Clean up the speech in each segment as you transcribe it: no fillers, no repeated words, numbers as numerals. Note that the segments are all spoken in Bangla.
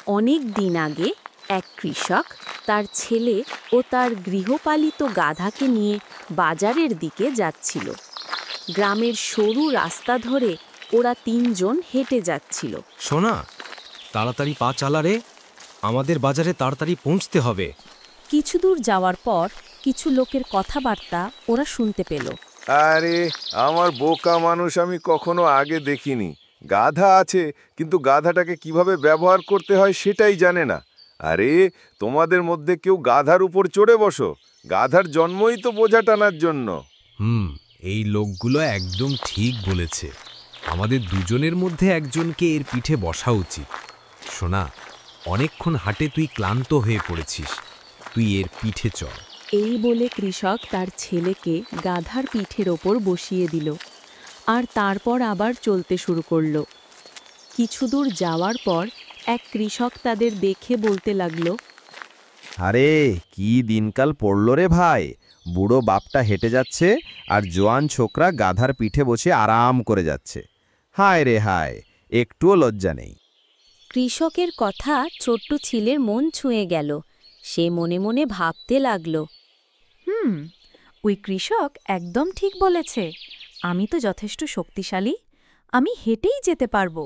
অনেক দিন আগে এক কৃষক তার ছেলে ও তার গৃহপালিত গাধাকে নিয়ে বাজারের দিকে যাচ্ছিল। গ্রামের সরু রাস্তা ধরে ওরা তিনজন হেঁটে যাচ্ছিল। সোনা, তাড়াতাড়ি পা চালা রে, আমাদের বাজারে তাড়াতাড়ি পৌঁছতে হবে। কিছু দূর যাওয়ার পর কিছু লোকের কথাবার্তা ওরা শুনতে পেল। আরে আমার বোকা মানুষ, আমি কখনো আগে দেখিনি। গাধা আছে, কিন্তু গাধাটাকে কিভাবে ব্যবহার করতে হয় সেটাই জানে না। আরে তোমাদের মধ্যে কেউ গাধার উপর চড়ে বসো, গাধার জন্মই তো বোঝা টানার জন্য। এই লোকগুলো একদম ঠিক বলেছে। আমাদের দুজনের মধ্যে একজনকে এর পিঠে বসা উচিত। সোনা, অনেকক্ষণ হাঁটে তুই ক্লান্ত হয়ে পড়েছিস, তুই এর পিঠে চল। এই বলে কৃষক তার ছেলেকে গাধার পিঠের ওপর বসিয়ে দিল আর তারপর আবার চলতে শুরু করল। কিছু দূর যাওয়ার পর এক কৃষক তাদের দেখে বলতে লাগল, আরে কি দিনকাল পড়ল রে ভাই, বুড়ো বাপটা হেঁটে যাচ্ছে আর জোয়ান ছোকরা গাধার পিঠে বসে আরাম করে যাচ্ছে। হায় রে হায়, একটুও লজ্জা নেই। কৃষকের কথা ছোট্ট ছেলের মন ছুঁয়ে গেল। সে মনে মনে ভাবতে লাগল, ওই কৃষক একদম ঠিক বলেছে। আমি তো যথেষ্ট শক্তিশালী, আমি হেঁটেই যেতে পারবো।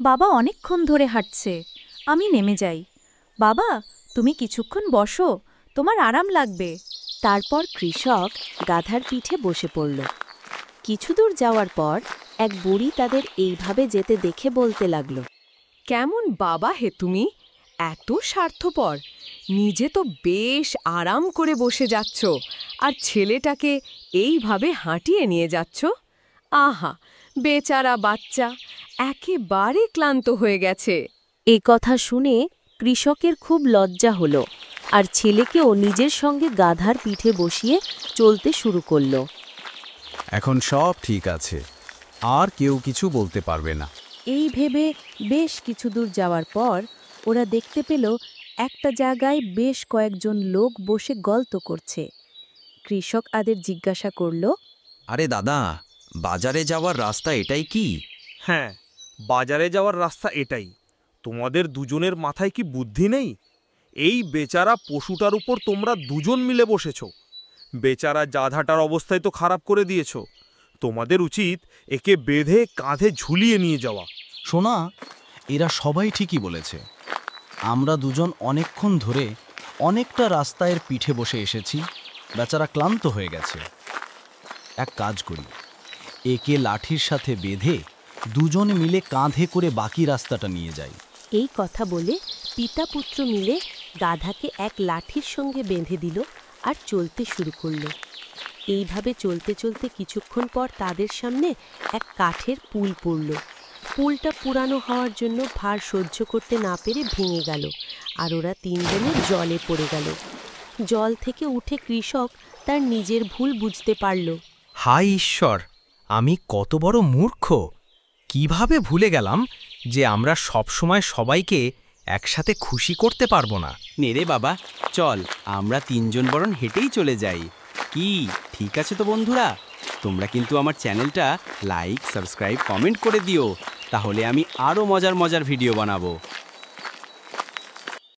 বাবা অনেকক্ষণ ধরে হাঁটছে, আমি নেমে যাই। বাবা, তুমি কিছুক্ষণ বসো, তোমার আরাম লাগবে। তারপর কৃষক গাধার পিঠে বসে পড়ল। কিছু দূর যাওয়ার পর এক বুড়ি তাদের এইভাবে যেতে দেখে বলতে লাগল, কেমন বাবা হে তুমি, এত স্বার্থপর। নিজে তো বেশ আরাম করে বসে যাচ্ছ, আর ছেলেটাকে এইভাবে হাঁটিয়ে নিয়ে যাচ্ছ। আহা, বেচারা বাচ্চা একেবারে ক্লান্ত হয়ে গেছে। এ কথা শুনে কৃষকের খুব লজ্জা হলো আর ছেলেকেও নিজের সঙ্গে গাধার পিঠে বসিয়ে চলতে শুরু করল। এখন সব ঠিক আছে, আর কেউ কিছু বলতে পারবে না। এই ভেবে বেশ কিছু দূর যাওয়ার পর ওরা দেখতে পেল একটা জায়গায় বেশ কয়েকজন লোক বসে গল্প করছে। কৃষক তাদের জিজ্ঞাসা করল, আরে দাদা, বাজারে যাওয়ার রাস্তা এটাই কি? হ্যাঁ, বাজারে যাওয়ার রাস্তা এটাই। তোমাদের দুজনের মাথায় কি বুদ্ধি নেই? এই বেচারা পশুটার উপর তোমরা দুজন মিলে বসেছ। বেচারা গাধাটার অবস্থায় তো খারাপ করে দিয়েছ। তোমাদের উচিত একে বেঁধে কাঁধে ঝুলিয়ে নিয়ে যাওয়া। সোনা, এরা সবাই ঠিকই বলেছে। আমরা দুজন অনেকক্ষণ ধরে অনেকটা রাস্তায় পিঠে বসে এসেছি, বেচারা ক্লান্ত হয়ে গেছে। এক কাজ করি, একে লাঠির সাথে বেঁধে দুজন মিলে কাঁধে করে বাকি রাস্তাটা নিয়ে যাই। এই কথা বলে পিতা পুত্র মিলে গাধাকে এক লাঠির সঙ্গে বেঁধে দিল আর চলতে শুরু করল। এইভাবে চলতে চলতে কিছুক্ষণ পর তাদের সামনে এক কাঠের পুল পড়ল। পুলটা পুরানো হওয়ার জন্য ভার সহ্য করতে না পেরে ভেঙে গেল আর ওরা তিনজনে জলে পড়ে গেল। জল থেকে উঠে কৃষক তার নিজের ভুল বুঝতে পারল। হায় ঈশ্বর, আমি কত বড় মূর্খ! কিভাবে ভুলে গেলাম যে আমরা সবসময় সবাইকে একসাথে খুশি করতে পারবো না। নে রে বাবা, চল আমরা তিনজন বরং হেঁটেই চলে যাই। কি ঠিক আছে তো বন্ধুরা? তোমরা কিন্তু আমার চ্যানেলটা লাইক, সাবস্ক্রাইব, কমেন্ট করে দিও, তাহলে আমি আরও মজার মজার ভিডিও বানাবো।